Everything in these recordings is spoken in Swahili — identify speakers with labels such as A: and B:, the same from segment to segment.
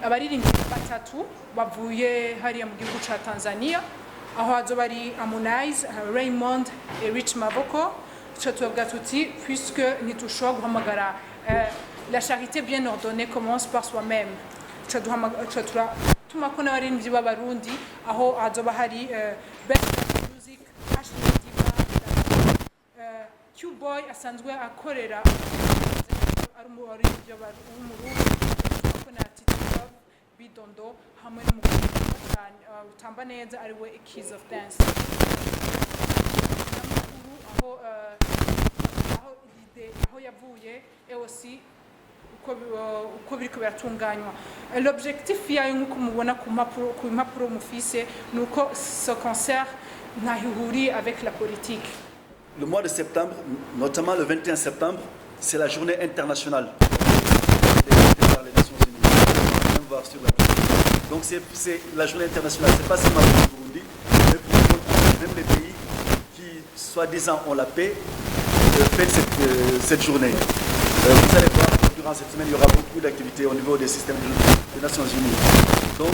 A: abaririmbi batatu bavuye hariya mu gihugu ca Tanzania aho hazoba ari Harmonize, Raymond et Rich Mavoko. Tuvuga tuti puisque ntitushobora guhamagara la charité bien ordonnée commence par soi-même. Tumako n'abaririmbyi b'abarundi aho hazoba hari Best Music, Ashley Diva, Q-Boy asanzwe akorera ari umuririmbyi w'umurundi na Titi Love, Bidondo hamwe n'umukobwa utamba neza ari we Keys of Dance. Aho yavuye aussi uko biriko biratunganywa. L'objectif yayo nkuko mubona ku impapuro mufise nuko ce concert ntahihuri avec la politique.
B: Le mois de septembre, notamment le 21 septembre, c'est la journée internationale par les Nations Unies. On va voir sur la politique. Donc c'est la journée internationale, c'est pas seulement pour le Burundi, mais pour même les pays qui, soi-disant, ont la paix, fêtent cette journée. Vous allez voir, durant cette semaine, il y aura beaucoup d'activités au niveau des systèmes des Nations Unies. Donc,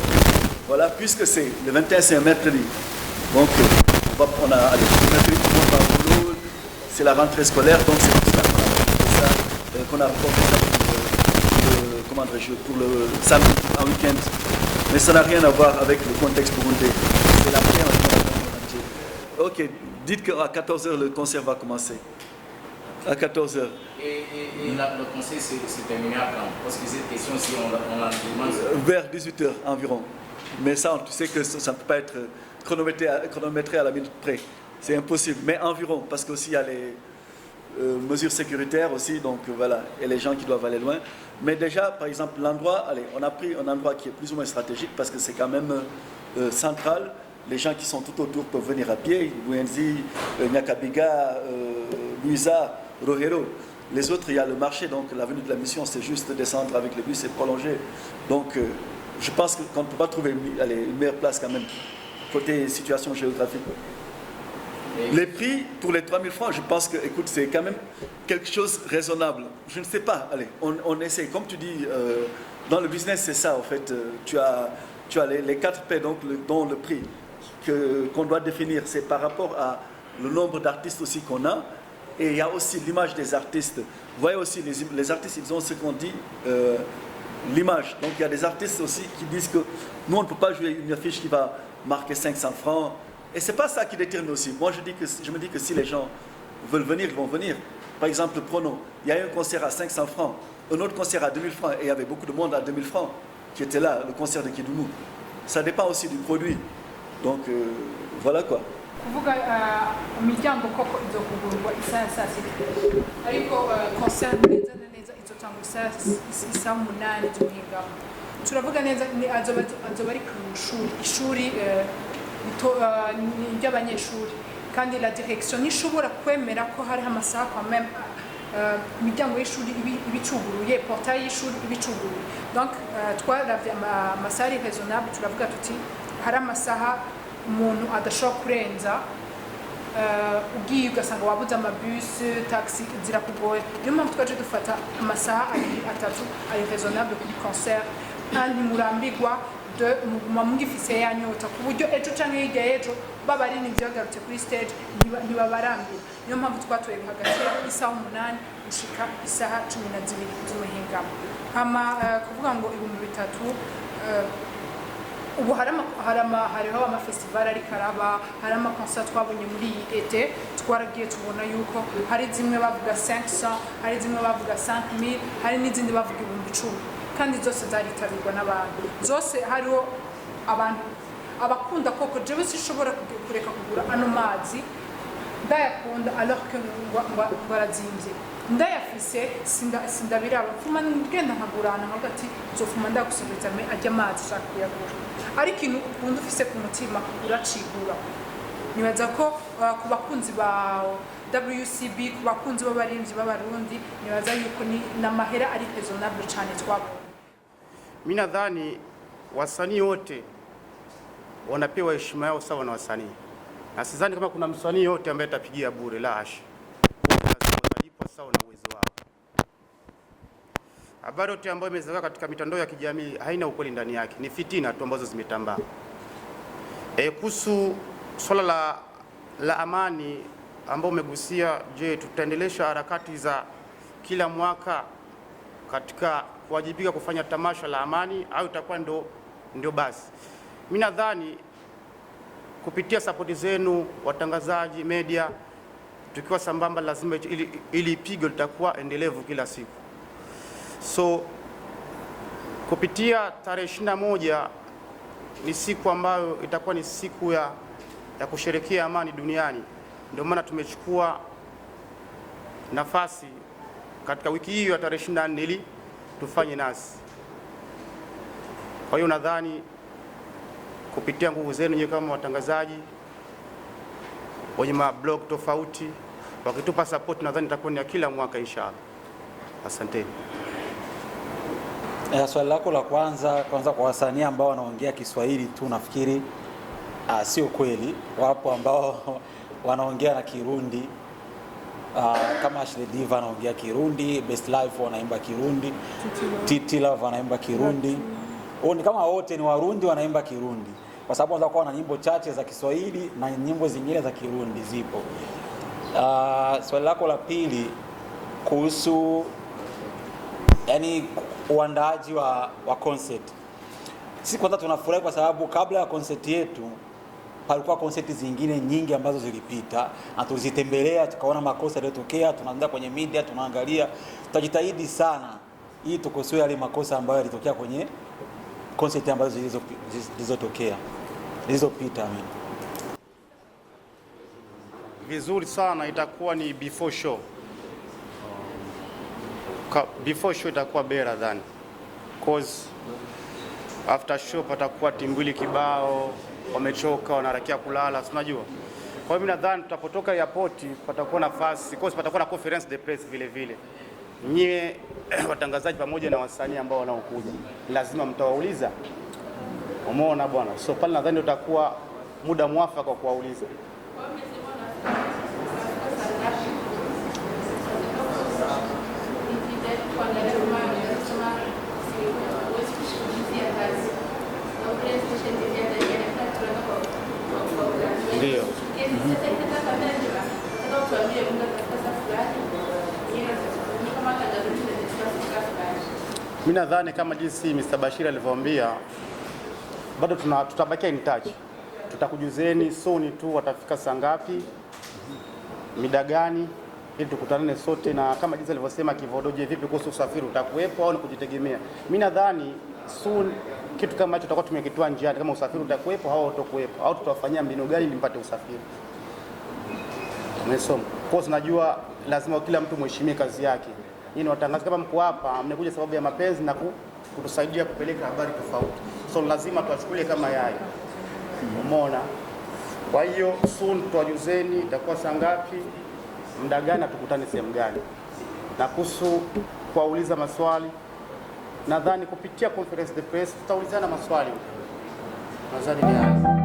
B: voilà, puisque c'est le 21, c'est un mercredi. Donc, on a le mercredi, tout le monde va au boulot, c'est la rentrée scolaire, donc c'est pour ça qu'on a reporté ça pour le samedi, en week-end. Mais ça n'a rien à voir avec le contexte burundais. C'est la première fois. Ok, dites qu'à 14h, le concert va commencer. À 14h.
C: Et le conseil s'est terminé à quand? Parce que cette question, si on la demande...
B: Vers 18h environ. Mais ça, tu sais que ça ne peut pas être chronométré à la minute près. C'est impossible. Mais environ, parce qu'aussi il y a les mesures sécuritaires aussi, donc voilà, et les gens qui doivent aller loin. Mais déjà, par exemple, l'endroit, allez, on a pris un endroit qui est plus ou moins stratégique parce que c'est quand même central. Les gens qui sont tout autour peuvent venir à pied. Buenzi, Nyakabiga, Luisa, Rohero. Les autres, il y a le marché, donc l'avenue de la Mission, c'est juste descendre avec le bus et prolonger. Donc, je pense qu'on ne peut pas trouver une meilleure place quand même, côté situation géographique. Les prix pour les 3000 francs, je pense que, écoute, c'est quand même quelque chose de raisonnable. Je ne sais pas, allez, on essaie. Comme tu dis, dans le business, c'est ça, en fait. Tu as les 4 P, donc dont le prix qu'on doit définir, c'est par rapport à le nombre d'artistes aussi qu'on a. Et il y a aussi l'image des artistes. Vous voyez aussi, les artistes, ils ont ce qu'on dit, l'image. Donc il y a des artistes aussi qui disent que nous, on ne peut pas jouer une affiche qui va marquer 500 francs. Et ce n'est pas ça qui détermine aussi. Moi, je me dis que si les gens veulent venir, ils vont venir. Par exemple, prenons, il y a eu un concert à 500 francs, un autre concert à 2000 francs, et il y avait beaucoup de monde à 2000 francs qui était là, le concert de Kidumu. Ça dépend aussi du produit. Donc, voilà quoi.
A: Kuvuga imiryango koko izo kugurwa isaha saa sita ariko concert neza izotangwa isaha 8 z'umuhingamo. Turavuga neza azoba ari ku ishuri ry'abanyeshuri kandi la direction nishobora kwemera ko hari amasaha quand même imiryango y'ishuri ibicuguruye, portail y'ishuri ibicuguruye. Donc twaravye amasaha ari raisonnable, turavuga tuti hari amasaha umuntu adashobora kurenza ugiye ugasanga wabuze amabus, taxi zirakugoye. Niyo mpamvu twaje dufata amasaha 2-3 ari raisonnable kuri concert kandi murambigwa de muguma mugifise yanyota ku buryo ejo canke hirya y'ejo babaririmbyi bagarutse kuri stage ntibabarambira. Niyo mpamvu twatoye hagati isaha 8 gushika isaha 12 z'umuhingamo. Kuvuga ngo 3000 ubu hariho amafestival ari karaba, hari amakoncert twabonye muri iyi ete, twaragiye tubona yuko hari zimwe bavuga 500, hari zimwe bavuga 5000, hari n'izindi bavuga 10,000, kandi zose zaritabirwa n'abantu. Zose hariho abantu abakunda koko, jewe sishobora kureka kugura ano mazi ndayakunda alors que barazimvye. Ndayafise sindabiraba mfuma ngenda nkagurana nkagati nzofuma ndagusubiza ajya amazi ushaka kuyagura. Ariko ikintu ukunda ufise ku mutima uracigura. Nibaza ko ku bakunzi ba WCB, ku bakunzi b'abaririmbyi b'abarundi, nibaza yuko ni namahera ari raisonnable cyane twabonye.
D: Mimi nadhani wasanii wote wanapewa heshima yao sawa na wasanii. Na sidhani kama kuna msanii yote ambaye atapigia bure, la hasha. Wanalipwa sawa na uwezo wao. habari yote ambayo imezunguka katika mitandao ya kijamii haina ukweli ndani yake, ni fitina tu ambazo zimetambaa. Kuhusu swala la amani ambao umegusia, je, tutaendelesha harakati za kila mwaka katika kuwajibika kufanya tamasha la amani au itakuwa ndio basi? Mimi nadhani kupitia sapoti zenu watangazaji, media, tukiwa sambamba, lazima ili pigo litakuwa endelevu kila siku. So kupitia tarehe 21 ni siku ambayo itakuwa ni siku ya kusherehekea amani duniani. Ndio maana tumechukua nafasi katika wiki hii ya tarehe 24 ili tufanye nasi. Kwa hiyo nadhani kupitia nguvu zenu nyinyi kama watangazaji wenye mablog tofauti, wakitupa support, nadhani itakuwa ni kila mwaka inshallah. Asante.
E: Swali lako la kwanza kwa wasanii ambao wanaongea Kiswahili tu, nafikiri sio kweli. Wapo ambao wanaongea na Kirundi, kama Ashley Diva anaongea Kirundi, Best Life wanaimba Kirundi, Titi Love wanaimba Kirundi. Ni kama wote ni Warundi wanaimba Kirundi, kwa sababu wanaweza kuwa na nyimbo chache za Kiswahili na nyimbo zingine za Kirundi zipo. Swali lako la pili kuhusu uandaaji wa concert. Sisi kwanza tunafurahi kwa sababu kabla ya concert yetu palikuwa concert zingine nyingi ambazo zilipita na tulizitembelea, tukaona makosa yaliyotokea, tunaanza kwenye media tunaangalia. Tutajitahidi sana ili tukosoe yale makosa ambayo yalitokea kwenye concert ambazo zilizopita.
D: Vizuri sana, itakuwa ni before show. Before show itakuwa bera than cause after show patakuwa timbwili kibao, wamechoka, wanarakia kulala, unajua. Kwa hiyo mimi nadhani tutapotoka airport patakuwa nafasi, cause patakuwa na conference de presse vile vile. Nyie watangazaji pamoja na wasanii ambao wanaokuja lazima mtawauliza, umeona bwana. So pale nadhani utakuwa muda mwafaka wa kuwauliza. Ndio. Mimi nadhani kama jinsi Mr. Bashir alivyoambia, bado tutabakia in touch. Tutakujuzeni soon tu watafika saa ngapi, mida gani, ili tukutanane sote, na kama jinsi alivyosema Kivodoje, vipi kuhusu usafiri, utakuwepo au ni kujitegemea? Mimi nadhani soon kitu kama hicho tutakuwa tumekitoa njiani, kama usafiri utakuwepo au utakuwepo, au tutawafanyia mbinu gani ili mpate usafiri. Umesoma. Kwa sababu najua lazima kila mtu mheshimie kazi yake. Nyinyi watangazaji kama mko hapa mmekuja sababu ya mapenzi na kutusaidia kupeleka habari tofauti. So lazima tuwachukulie kama yai. Umeona? Kwa hiyo soon tuwajuzeni itakuwa saa ngapi, muda gani, na tukutane sehemu gani. Na kuhusu kuwauliza maswali, nadhani kupitia conference de presse tutaulizana maswali. Nadhani ni